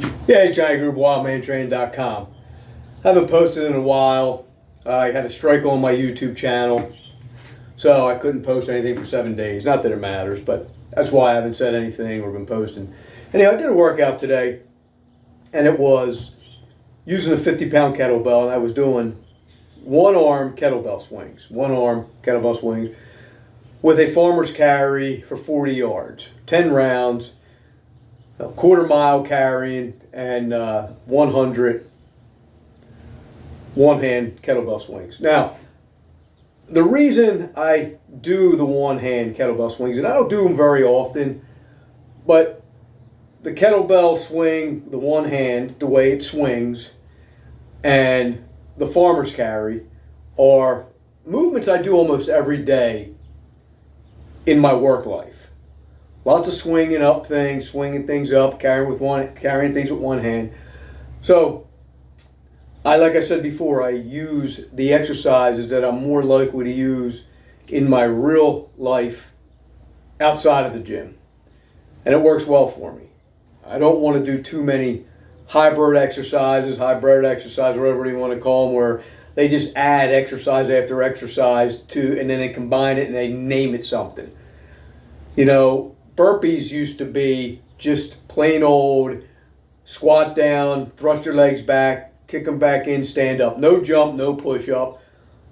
Yeah, it's Johnny Grube, wildmantraining.com. Haven't posted in a while. I had a strike on my YouTube channel, so I couldn't post anything for 7 days. Not that it matters, but that's why I haven't said anything or been posting. Anyhow, I did a workout today, and it was using a 50-pound kettlebell, and I was doing one-arm kettlebell swings. One-arm kettlebell swings with a farmer's carry for 40 yards. 10 rounds, a quarter-mile carrying, and 100 one-hand kettlebell swings. Now, the reason I do the one-hand kettlebell swings, and I don't do them very often, but the kettlebell swing, the one hand, the way it swings, and the farmer's carry are movements I do almost every day in my work life. Lots of swinging up things, swinging things up, carrying things with one hand. So, like I said before, I use the exercises that I'm more likely to use in my real life outside of the gym. And it works well for me. I don't want to do too many hybrid exercises, whatever you want to call them, where they just add exercise after exercise and then they combine it and they name it something. You know, burpees used to be just plain old squat down, thrust your legs back, kick them back in, stand up. No jump, no push up.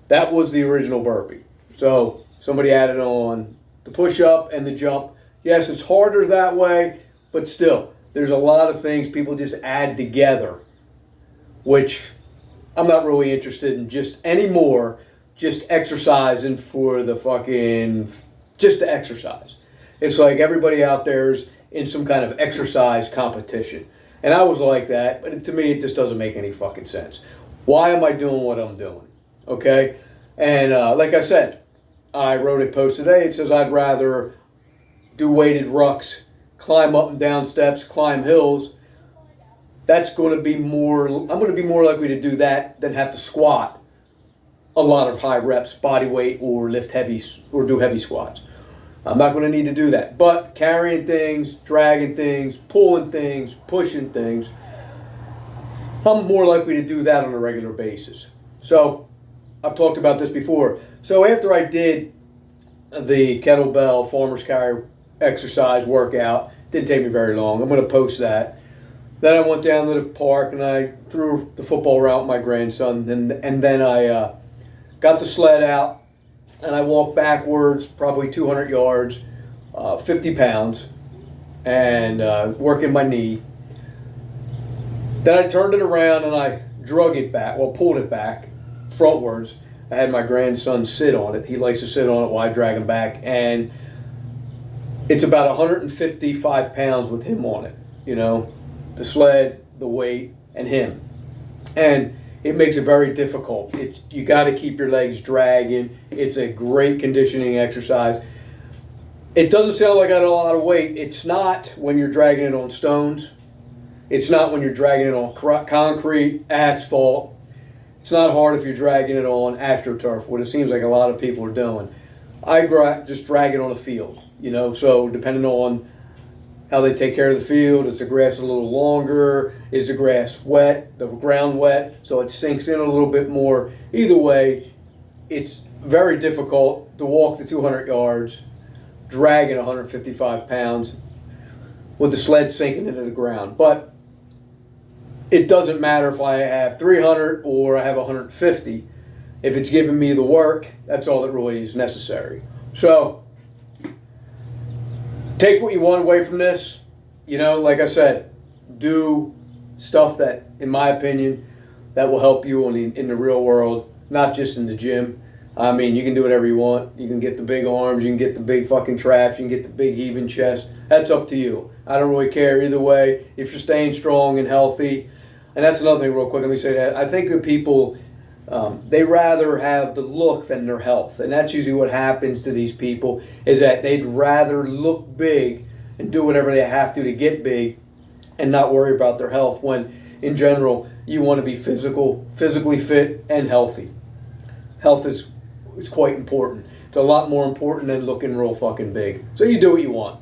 That was the original burpee. So somebody added on the push up and the jump. Yes, it's harder that way, but still, there's a lot of things people just add together, which I'm not really interested in just anymore, just exercising for just to exercise. It's like everybody out there's in some kind of exercise competition. And I was like that, but to me, it just doesn't make any fucking sense. Why am I doing what I'm doing? Okay? And like I said, I wrote a post today. It says I'd rather do weighted rucks, climb up and down steps, climb hills. I'm going to be more likely to do that than have to squat a lot of high reps, body weight, or lift heavy, or do heavy squats. I'm not going to need to do that. But carrying things, dragging things, pulling things, pushing things, I'm more likely to do that on a regular basis. So, I've talked about this before. So after I did the kettlebell farmer's carry exercise workout, didn't take me very long. I'm going to post that. Then I went down to the park and I threw the football around with my grandson. And then I got the sled out. And I walked backwards, probably 200 yards, 50 pounds, and working my knee. Then I turned it around and I pulled it back frontwards. I had my grandson sit on it. He likes to sit on it while I drag him back. And it's about 155 pounds with him on it, you know, the sled, the weight, and him. And it makes it very difficult. You got to keep your legs dragging. It's a great conditioning exercise. It doesn't sound like I got a lot of weight. It's not when you're dragging it on stones. It's not when you're dragging it on concrete, asphalt. It's not hard if you're dragging it on AstroTurf, what it seems like a lot of people are doing. I just drag it on the field, you know, so depending on how they take care of the field. Is the grass a little longer? Is the grass wet? The ground wet? So it sinks in a little bit more. Either way, it's very difficult to walk the 200 yards, dragging 155 pounds with the sled sinking into the ground. But it doesn't matter if I have 300 or I have 150. If it's giving me the work, that's all that really is necessary. So, take what you want away from this. You know, like I said, do stuff that, in my opinion, that will help you in the real world, not just in the gym. I mean, you can do whatever you want. You can get the big arms, you can get the big fucking traps, you can get the big heaving chest. That's up to you. I don't really care either way. If you're staying strong and healthy, and that's another thing real quick, let me say that. I think that people, they rather have the look than their health. And that's usually what happens to these people, is that they'd rather look big and do whatever they have to get big and not worry about their health, when in general you want to be physically fit and healthy. Health is quite important. It's a lot more important than looking real fucking big. So you do what you want.